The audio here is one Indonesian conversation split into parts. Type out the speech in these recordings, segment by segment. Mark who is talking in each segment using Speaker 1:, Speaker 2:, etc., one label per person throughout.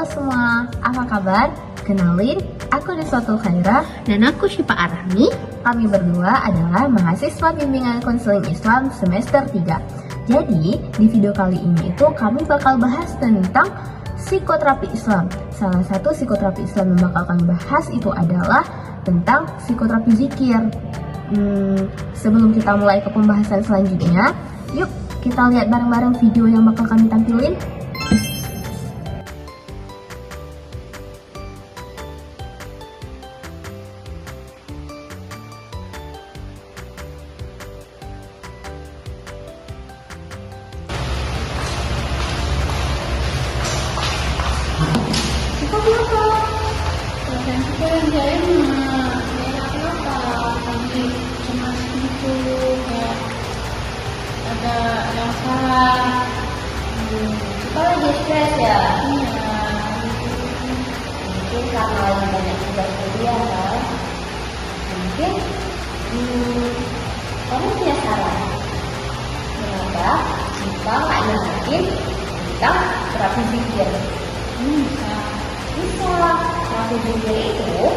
Speaker 1: Halo semua, apa kabar? Kenalin, aku Niswatul Khairah
Speaker 2: Dan aku Syifa Arahmi.
Speaker 1: Kami berdua adalah mahasiswa bimbingan konseling Islam semester 3. Jadi, di video kali ini itu kami bakal bahas tentang psikoterapi Islam. Salah satu psikoterapi Islam yang bakal kami bahas itu adalah tentang psikoterapi zikir. Sebelum kita mulai ke pembahasan selanjutnya, yuk kita lihat bareng-bareng video yang bakal kami tampilin.
Speaker 2: Dan kita yang jalan kayak apa? Tadi cemas gitu, kayak ada salah.
Speaker 1: Kita lagi stres ya?
Speaker 2: Iya.
Speaker 1: Mungkin karena lagi banyak tugas kuliah kan? Mungkin kamu punya saran? Kenapa kita nggak nyanyiin tentang terapi zikir? Bisa, terapi zikir itu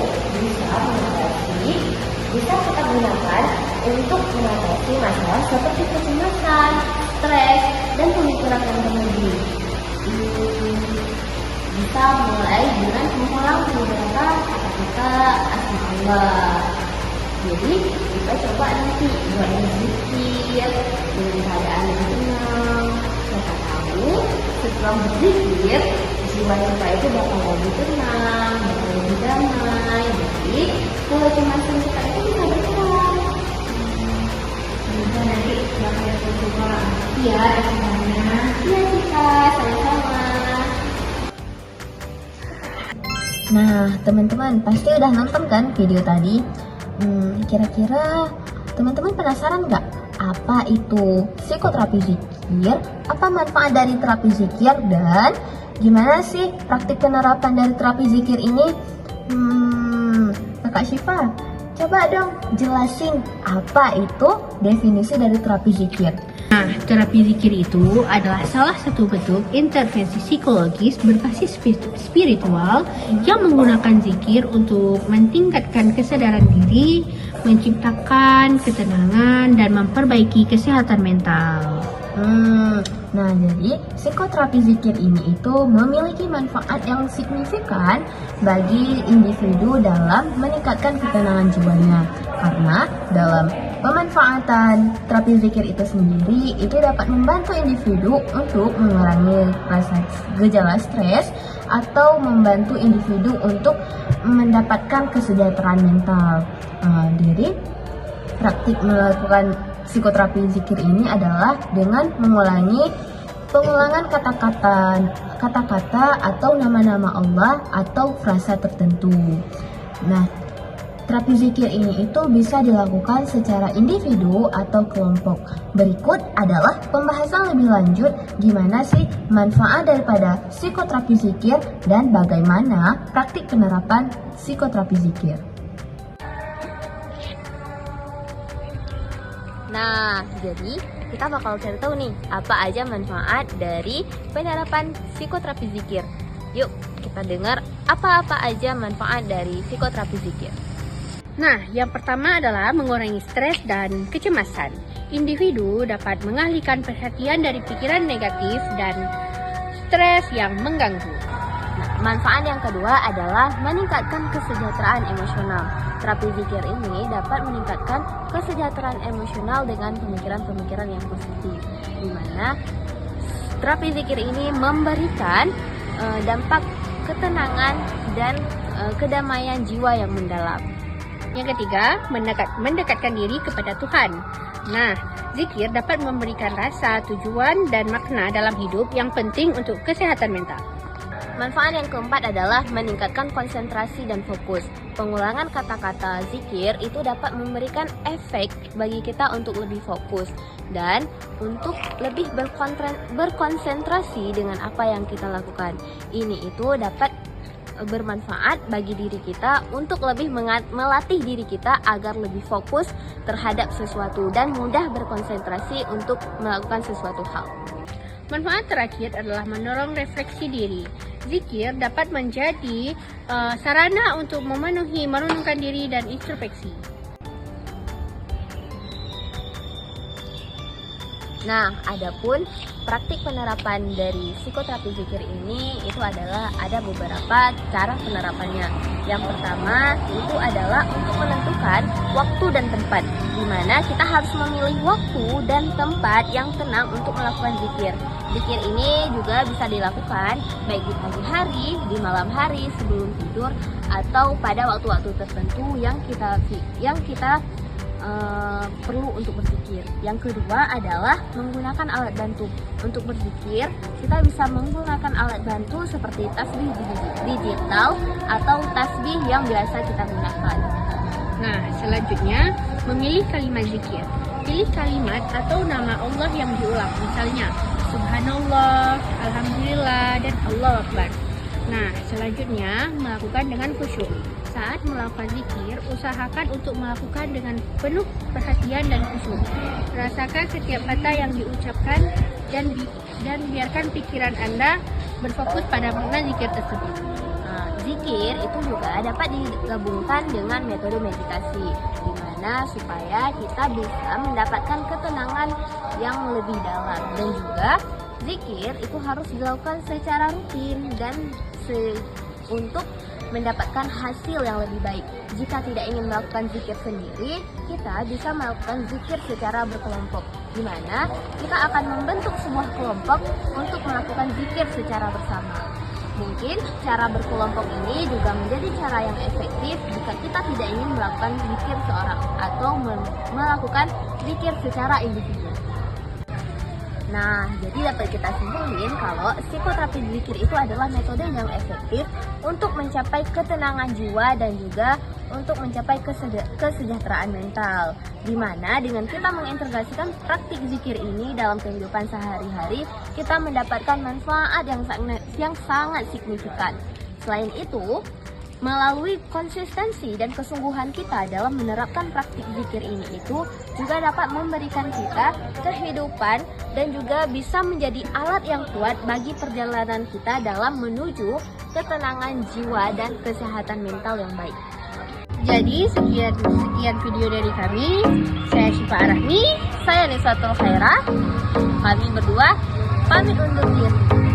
Speaker 1: bisa kita gunakan untuk mengatasi masalah seperti kecemasan, stres, dan pemikiran yang berlebih. Bisa mulai dengan mengulang beberapa kata-kata asma Allah. Jadi kita coba nanti buat berzikir dengan keadaan yang tenang. Siapa tahu setelah berzikir jiwa kita itu bakal lebih tenang, bakal lebih damai. Jadi kecemasan kita itu bisa berkurang.
Speaker 2: Semoga nanti bakal coba.
Speaker 1: Iya, semuanya. Iya kita sama-sama. Nah, teman-teman pasti udah nonton kan video tadi? Kira-kira teman-teman penasaran nggak apa itu psikoterapi zikir? Apa manfaat dari terapi zikir dan gimana sih praktik penerapan dari terapi zikir ini? Kakak Syifa, coba dong jelasin apa itu definisi dari terapi zikir.
Speaker 2: Nah, terapi zikir itu adalah salah satu bentuk intervensi psikologis berbasis spiritual yang menggunakan zikir untuk meningkatkan kesadaran diri, menciptakan ketenangan, dan memperbaiki kesehatan mental.
Speaker 1: Nah, jadi psikoterapi zikir ini itu memiliki manfaat yang signifikan bagi individu dalam meningkatkan ketenangan jiwanya. Karena dalam pemanfaatan terapi zikir itu sendiri itu dapat membantu individu untuk mengurangi rasa gejala stres atau membantu individu untuk mendapatkan kesejahteraan mental. Jadi praktik melakukan psikoterapi zikir ini adalah dengan mengulangi pengulangan kata-kata atau nama-nama Allah atau frasa tertentu. Nah, terapi zikir ini itu bisa dilakukan secara individu atau kelompok. Berikut adalah pembahasan lebih lanjut gimana sih manfaat daripada psikoterapi zikir dan bagaimana praktik penerapan psikoterapi zikir. Nah, jadi kita bakal cari tahu nih apa aja manfaat dari penerapan psikoterapi zikir. Yuk, kita dengar apa-apa aja manfaat dari psikoterapi zikir.
Speaker 2: Nah, yang pertama adalah mengurangi stres dan kecemasan. Individu dapat mengalihkan perhatian dari pikiran negatif dan stres yang mengganggu.
Speaker 1: Nah, manfaat yang kedua adalah meningkatkan kesejahteraan emosional. Terapi zikir ini dapat meningkatkan kesejahteraan emosional dengan pemikiran-pemikiran yang positif, di mana terapi zikir ini memberikan dampak ketenangan dan kedamaian jiwa yang mendalam.
Speaker 2: Yang ketiga, mendekatkan diri kepada Tuhan. Nah, zikir dapat memberikan rasa, tujuan, dan makna dalam hidup yang penting untuk kesehatan mental.
Speaker 1: Manfaat yang keempat adalah meningkatkan konsentrasi dan fokus. Pengulangan kata-kata zikir itu dapat memberikan efek bagi kita untuk lebih fokus dan untuk lebih berkonsentrasi dengan apa yang kita lakukan. Ini itu dapat bermanfaat bagi diri kita untuk lebih melatih diri kita agar lebih fokus terhadap sesuatu dan mudah berkonsentrasi untuk melakukan sesuatu hal.
Speaker 2: Manfaat terakhir adalah mendorong refleksi diri. zikir dapat menjadi sarana untuk merenungkan diri dan introspeksi.
Speaker 1: Nah, adapun praktik penerapan dari psikoterapi zikir ini itu adalah ada beberapa cara penerapannya. Yang pertama itu adalah untuk menentukan waktu dan tempat, di mana kita harus memilih waktu dan tempat yang tenang untuk melakukan zikir. Zikir ini juga bisa dilakukan baik di pagi hari, di malam hari, sebelum tidur, atau pada waktu-waktu tertentu yang kita perlu untuk berzikir. Yang kedua adalah menggunakan alat bantu. Untuk berzikir, kita bisa menggunakan alat bantu seperti tasbih digital atau tasbih yang biasa kita gunakan.
Speaker 2: Nah, selanjutnya memilih kalimat zikir. Pilih kalimat atau nama Allah yang diulang, misalnya Subhanallah, Alhamdulillah, dan Allahu Akbar. Nah, selanjutnya melakukan dengan khusyuk. Saat melakukan zikir, usahakan untuk melakukan dengan penuh perhatian dan khusyuk. Rasakan setiap kata yang diucapkan dan biarkan pikiran Anda berfokus pada makna zikir tersebut.
Speaker 1: Nah, zikir itu juga dapat digabungkan dengan metode meditasi, di mana supaya kita bisa mendapatkan ketenangan yang lebih dalam. Dan juga zikir itu harus dilakukan secara rutin dan untuk mendapatkan hasil yang lebih baik. Jika tidak ingin melakukan zikir sendiri, kita bisa melakukan zikir secara berkelompok, di mana kita akan membentuk sebuah kelompok untuk melakukan zikir secara bersama. Mungkin cara berkelompok ini juga menjadi cara yang efektif jika kita tidak ingin melakukan zikir seorang atau melakukan zikir secara individu. Nah, jadi dapat kita simpulin kalau psikoterapi zikir itu adalah metode yang efektif untuk mencapai ketenangan jiwa dan juga untuk mencapai kesejahteraan mental. Di mana dengan kita mengintegrasikan praktik zikir ini dalam kehidupan sehari-hari, kita mendapatkan manfaat yang sangat signifikan. Selain itu, melalui konsistensi dan kesungguhan kita dalam menerapkan praktik zikir ini itu juga dapat memberikan kita kehidupan dan juga bisa menjadi alat yang kuat bagi perjalanan kita dalam menuju ketenangan jiwa dan kesehatan mental yang baik.
Speaker 2: Jadi sekian video dari kami. Saya Syifa Arahmi.
Speaker 1: Saya Niswatul Khairah. Kami berdua pamit undur diri.